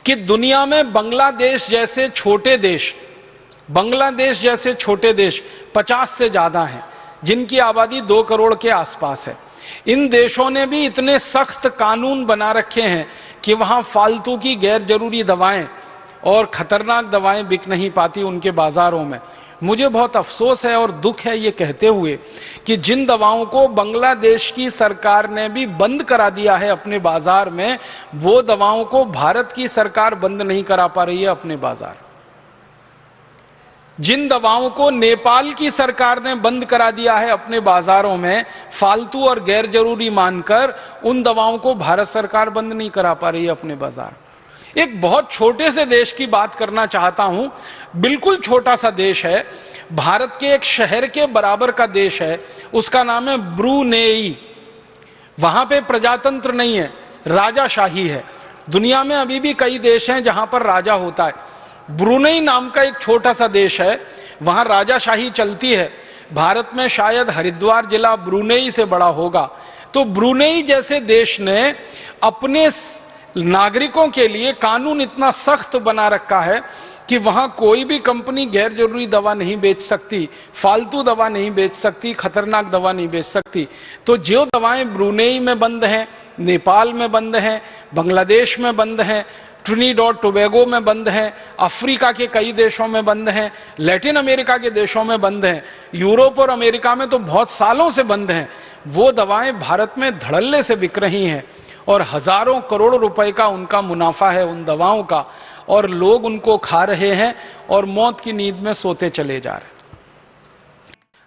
कि दुनिया में बांग्लादेश जैसे छोटे देश 50 से ज्यादा हैं, जिनकी आबादी 2 करोड़ के आसपास है। इन देशों ने भी इतने सख्त कानून बना रखे हैं कि वहां फालतू की गैर जरूरी दवाएं और खतरनाक दवाएं बिक नहीं पाती उनके बाजारों में। मुझे बहुत अफसोस है और दुख है ये कहते हुए कि जिन दवाओं को बांग्लादेश की सरकार ने भी बंद करा दिया है अपने बाजार में, वो दवाओं को भारत की सरकार बंद नहीं करा पा रही है अपने बाजार। जिन दवाओं को नेपाल की सरकार ने बंद करा दिया है अपने बाजारों में फालतू और गैर जरूरी मानकर, उन दवाओं को भारत सरकार बंद नहीं करा पा रही है अपने बाजार। एक बहुत छोटे से देश की बात करना चाहता हूं, बिल्कुल छोटा सा देश है, भारत के एक शहर के बराबर का देश है, उसका नाम है ब्रूनेई। वहां पे प्रजातंत्र नहीं है, राजाशाही है। दुनिया में अभी भी कई देश हैं जहां पर राजा होता है। ब्रूनेई नाम का एक छोटा सा देश है, वहां राजाशाही चलती है। भारत में शायद हरिद्वार जिला ब्रूनेई से बड़ा होगा। तो ब्रूनेई जैसे देश ने अपने नागरिकों के लिए कानून इतना सख्त बना रखा है कि वहां कोई भी कंपनी गैर जरूरी दवा नहीं बेच सकती, फालतू दवा नहीं बेच सकती, खतरनाक दवा नहीं बेच सकती। तो जो दवाएं ब्रूनेई में बंद हैं, नेपाल में बंद हैं, बांग्लादेश में बंद हैं, ट्रिनिडाद टोबैगो में बंद हैं, अफ्रीका के कई देशों में बंद हैं, लैटिन अमेरिका के देशों में बंद हैं, यूरोप और अमेरिका में तो बहुत सालों से बंद हैं, वो दवाएं भारत में धड़ल्ले से बिक रही हैं और हजारों करोड़ रुपए का उनका मुनाफा है उन दवाओं का, और लोग उनको खा रहे हैं और मौत की नींद में सोते चले जा रहे हैं।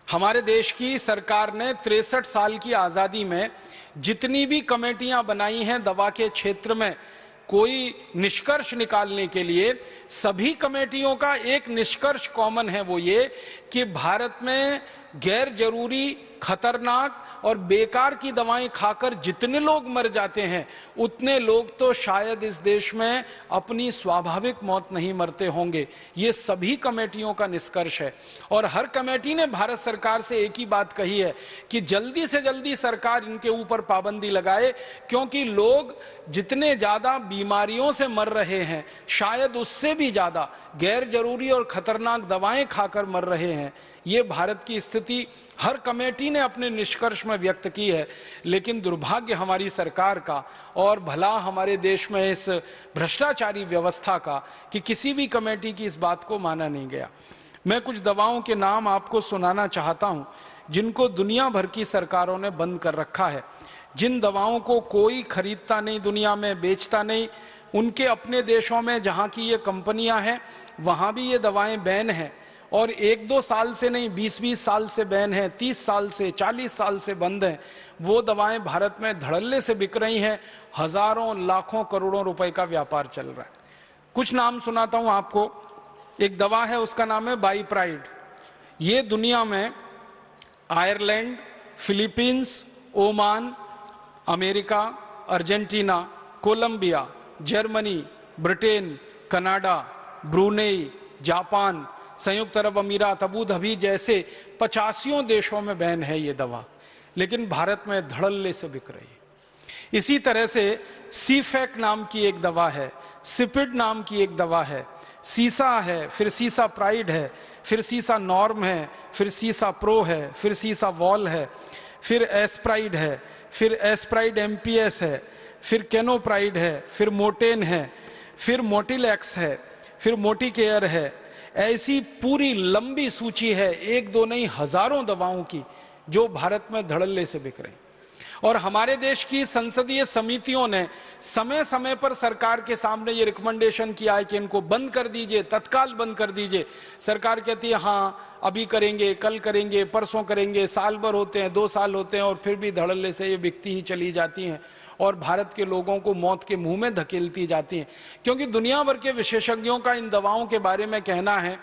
हमारे देश की सरकार ने 63 साल की आजादी में जितनी भी कमेटियां बनाई हैं दवा के क्षेत्र में कोई निष्कर्ष निकालने के लिए, सभी कमेटियों का एक निष्कर्ष कॉमन है, वो ये कि भारत में गैर जरूरी, खतरनाक और बेकार की दवाएं खाकर जितने लोग मर जाते हैं, उतने लोग तो शायद इस देश में अपनी स्वाभाविक मौत नहीं मरते होंगे। ये सभी कमेटियों का निष्कर्ष है। और हर कमेटी ने भारत सरकार से एक ही बात कही है कि जल्दी से जल्दी सरकार इनके ऊपर पाबंदी लगाए, क्योंकि लोग जितने ज्यादा बीमारियों से मर रहे हैं, शायद उससे भी ज्यादा गैर जरूरी और खतरनाक दवाएं खाकर मर रहे हैं। ये भारत की स्थिति हर कमेटी ने अपने निष्कर्ष में व्यक्त की है। लेकिन दुर्भाग्य हमारी सरकार का और भला हमारे देश में इस भ्रष्टाचारी व्यवस्था का कि किसी भी कमेटी की इस बात को माना नहीं गया। मैं कुछ दवाओं के नाम आपको सुनाना चाहता हूं जिनको दुनिया भर की सरकारों ने बंद कर रखा है, जिन दवाओं को कोई खरीदता नहीं, दुनिया में बेचता नहीं। उनके अपने देशों में जहां की ये कंपनियां हैं वहां भी ये दवाएं बैन हैं, और 1-2 साल से नहीं, 20-20 साल से बैन है, 30 साल से, 40 साल से बंद है। वो दवाएं भारत में धड़ल्ले से बिक रही हैं, हजारों लाखों करोड़ों रुपए का व्यापार चल रहा है। कुछ नाम सुनाता हूं आपको। एक दवा है, उसका नाम है बाईप्राइड। ये दुनिया में Ireland, Philippines, Oman, America, Argentina, Colombia, Germany, Britain, Canada, Brunei, Japan, संयुक्त अरब अमीरात, अबू धाबी जैसे 85 देशों में बैन है ये दवा, लेकिन भारत में धड़ल्ले से बिक रही है। इसी तरह से सीफेक नाम की एक दवा है, सिपिड नाम की एक दवा है, सीसा है, फिर सीसा प्राइड है, फिर सीसा नॉर्म है, फिर सीसा प्रो है, फिर सीसा वॉल है, फिर एस्प्राइड है, फिर एस्प्राइड एमपीएस है, फिर केनोप्राइड है, फिर मोटेन है, फिर मोटिलैक्स है, फिर मोटिकेयर है। ऐसी पूरी लंबी सूची है, 1-2 नहीं, हजारों दवाओं की जो भारत में धड़ल्ले से बिक रही। और हमारे देश की संसदीय समितियों ने समय समय पर सरकार के सामने ये रिकमेंडेशन किया है कि इनको बंद कर दीजिए, तत्काल बंद कर दीजिए। सरकार कहती है हाँ अभी करेंगे, कल करेंगे, परसों करेंगे, साल भर होते हैं, 2 साल होते हैं, और फिर भी धड़ल्ले से ये बिकती ही चली जाती हैं और भारत के लोगों को मौत के मुंह में धकेलती जाती हैं। क्योंकि दुनिया भर के विशेषज्ञों का इन दवाओं के बारे में कहना है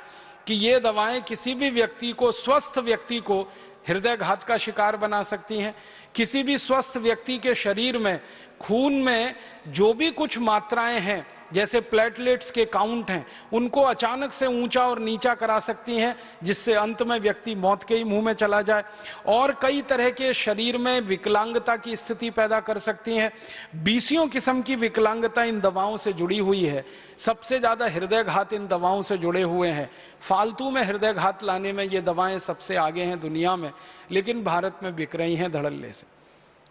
कि ये दवाएं किसी भी व्यक्ति को, स्वस्थ व्यक्ति को हृदयघात का शिकार बना सकती हैं, किसी भी स्वस्थ व्यक्ति के शरीर में, खून में जो भी कुछ मात्राएं हैं, जैसे प्लेटलेट्स के काउंट हैं, उनको अचानक से ऊंचा और नीचा करा सकती हैं, जिससे अंत में व्यक्ति मौत के ही मुंह में चला जाए। और कई तरह के शरीर में विकलांगता की स्थिति पैदा कर सकती हैं। 20 किस्म की विकलांगता इन दवाओं से जुड़ी हुई है। सबसे ज्यादा हृदयघात इन दवाओं से जुड़े हुए हैं। फालतू में हृदयघात लाने में ये दवाएं सबसे आगे हैं दुनिया में, लेकिन भारत में बिक रही हैं धड़ल्ले से।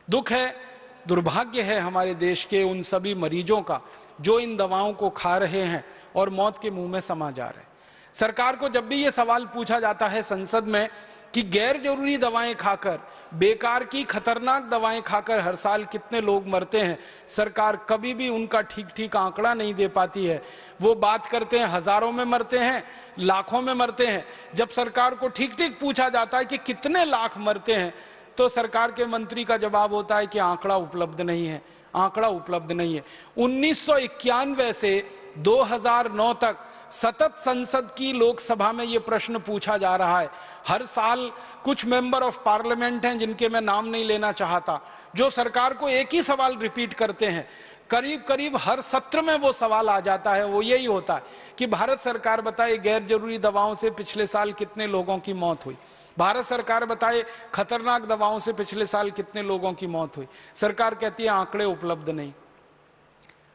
दुख है, दुर्भाग्य है हमारे देश के उन सभी मरीजों का जो इन दवाओं को खा रहे हैं और मौत के मुंह में समा जा रहे हैं। सरकार को जब भी ये सवाल पूछा जाता है संसद में कि गैर जरूरी दवाएं खाकर, बेकार की खतरनाक दवाएं खाकर हर साल कितने लोग मरते हैं, सरकार कभी भी उनका ठीक आंकड़ा नहीं दे पाती है। वो बात करते हैं हजारों में मरते हैं, लाखों में मरते हैं। जब सरकार को ठीक पूछा जाता है कि कितने लाख मरते हैं, तो सरकार के मंत्री का जवाब होता है कि आंकड़ा उपलब्ध नहीं है, आंकड़ा उपलब्ध नहीं है। 1991 से 2009 तक सतत संसद की लोकसभा में यह प्रश्न पूछा जा रहा है। हर साल कुछ मेंबर ऑफ पार्लियामेंट हैं जिनके मैं नाम नहीं लेना चाहता, जो सरकार को एक ही सवाल रिपीट करते हैं। करीब हर सत्र में वो सवाल आ जाता है, वो यही होता है कि भारत सरकार बताए गैर जरूरी दवाओं से पिछले साल कितने लोगों की मौत हुई, भारत सरकार बताए खतरनाक दवाओं से पिछले साल कितने लोगों की मौत हुई। सरकार कहती है आंकड़े उपलब्ध नहीं।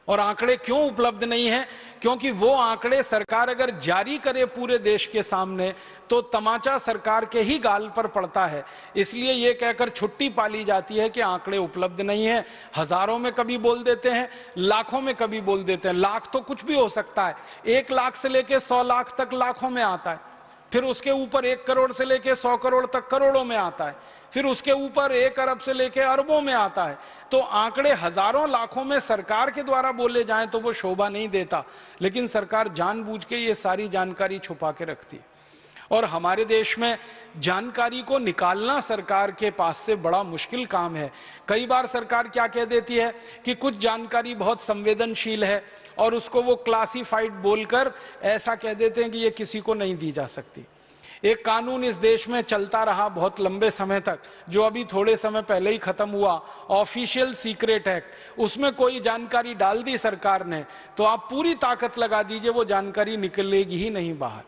और आंकड़े क्यों उपलब्ध नहीं है? क्योंकि वो आंकड़े सरकार अगर जारी करे पूरे देश के सामने तो तमाचा सरकार के ही गाल पर पड़ता है। इसलिए ये कहकर छुट्टी पाली जाती है कि आंकड़े उपलब्ध नहीं है। हजारों में कभी बोल देते हैं, लाखों में कभी बोल देते हैं। लाख तो कुछ भी हो सकता है, 1 लाख से लेके 100 लाख तक लाखों में आता है, फिर उसके ऊपर 1 करोड़ से लेके 100 करोड़ तक करोड़ों में आता है, फिर उसके ऊपर 1 अरब से लेके अरबों में आता है। तो आंकड़े हजारों लाखों में सरकार के द्वारा बोले जाएं तो वो शोभा नहीं देता, लेकिन सरकार जानबूझ के ये सारी जानकारी छुपा के रखती है। और हमारे देश में जानकारी को निकालना सरकार के पास से बड़ा मुश्किल काम है। कई बार सरकार क्या कह देती है कि कुछ जानकारी बहुत संवेदनशील है और उसको वो क्लासिफाइड बोलकर ऐसा कह देते हैं कि ये किसी को नहीं दी जा सकती। एक कानून इस देश में चलता रहा बहुत लंबे समय तक, जो अभी थोड़े समय पहले ही खत्म हुआ, ऑफिशियल सीक्रेट एक्ट। उसमें कोई जानकारी डाल दी सरकार ने तो आप पूरी ताकत लगा दीजिए वो जानकारी निकलेगी ही नहीं बाहर।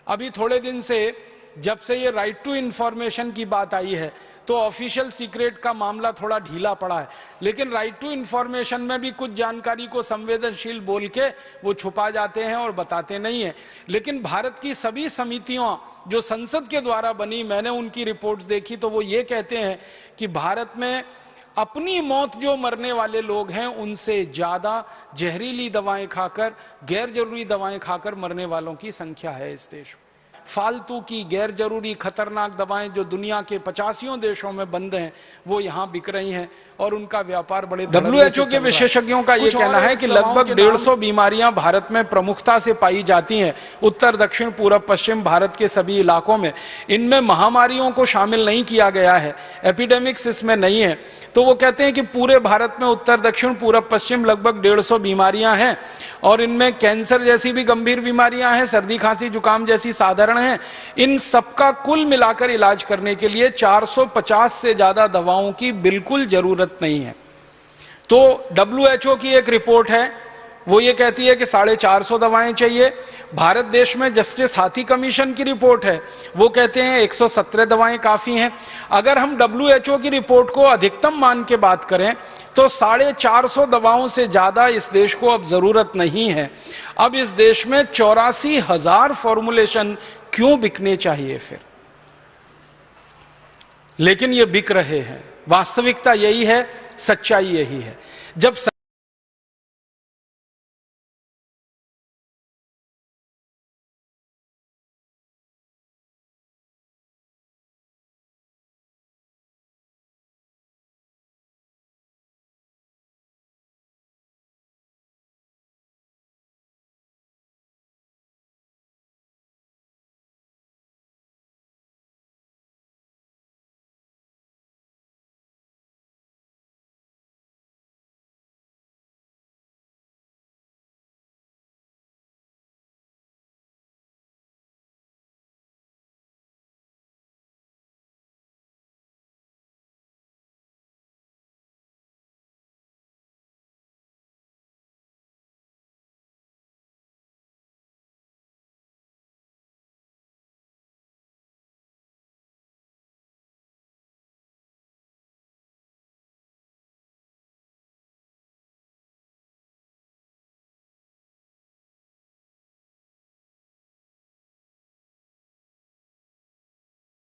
अभी थोड़े दिन से जब से ये राइट टू इंफॉर्मेशन की बात आई है तो ऑफिशियल सीक्रेट का मामला थोड़ा ढीला पड़ा है, लेकिन राइट टू इंफॉर्मेशन में भी कुछ जानकारी को संवेदनशील बोल के वो छुपा जाते हैं और बताते नहीं है। लेकिन भारत की सभी समितियां जो संसद के द्वारा बनी, मैंने उनकी रिपोर्ट्स देखी तो वो ये कहते हैं कि भारत में अपनी मौत जो मरने वाले लोग हैं उनसे ज्यादा जहरीली दवाएं खाकर, गैर जरूरी दवाएं खाकर मरने वालों की संख्या है इस देश में। फालतू की गैर जरूरी खतरनाक दवाएं जो दुनिया के 85 देशों में बंद हैं वो यहाँ बिक रही हैं और उनका व्यापार बड़े। WHO के विशेषज्ञों का ये कहना है कि लगभग 150 बीमारियां भारत में प्रमुखता से पाई जाती हैं, उत्तर दक्षिण पूरब पश्चिम भारत के सभी इलाकों में। इनमें महामारियों को शामिल नहीं किया गया है, एपिडेमिक्स इसमें नहीं है। तो वो कहते हैं कि पूरे भारत में उत्तर दक्षिण पूरब पश्चिम लगभग 150 बीमारियां हैं और इनमें कैंसर जैसी भी गंभीर बीमारियां हैं, सर्दी खांसी जुकाम जैसी साधारण हैं। इन सबका कुल मिलाकर इलाज करने के लिए 450 से ज्यादा दवाओं की बिल्कुल जरूरत नहीं है। तो WHO की एक रिपोर्ट है, वो ये कहती है कि 450 दवाएं चाहिए। भारत देश में जस्टिस हाथी कमीशन की रिपोर्ट है, वो कहते हैं 117 दवाएं काफी हैं। अगर हम WHO की रिपोर्ट को अधिकतम मान के बात करें तो 450 दवाओं से ज्यादा इस देश को अब जरूरत नहीं है। अब इस देश में 84,000 फॉर्मुलेशन क्यों बिकने चाहिए फिर? लेकिन ये बिक रहे हैं। वास्तविकता यही है, सच्चाई यही है। जब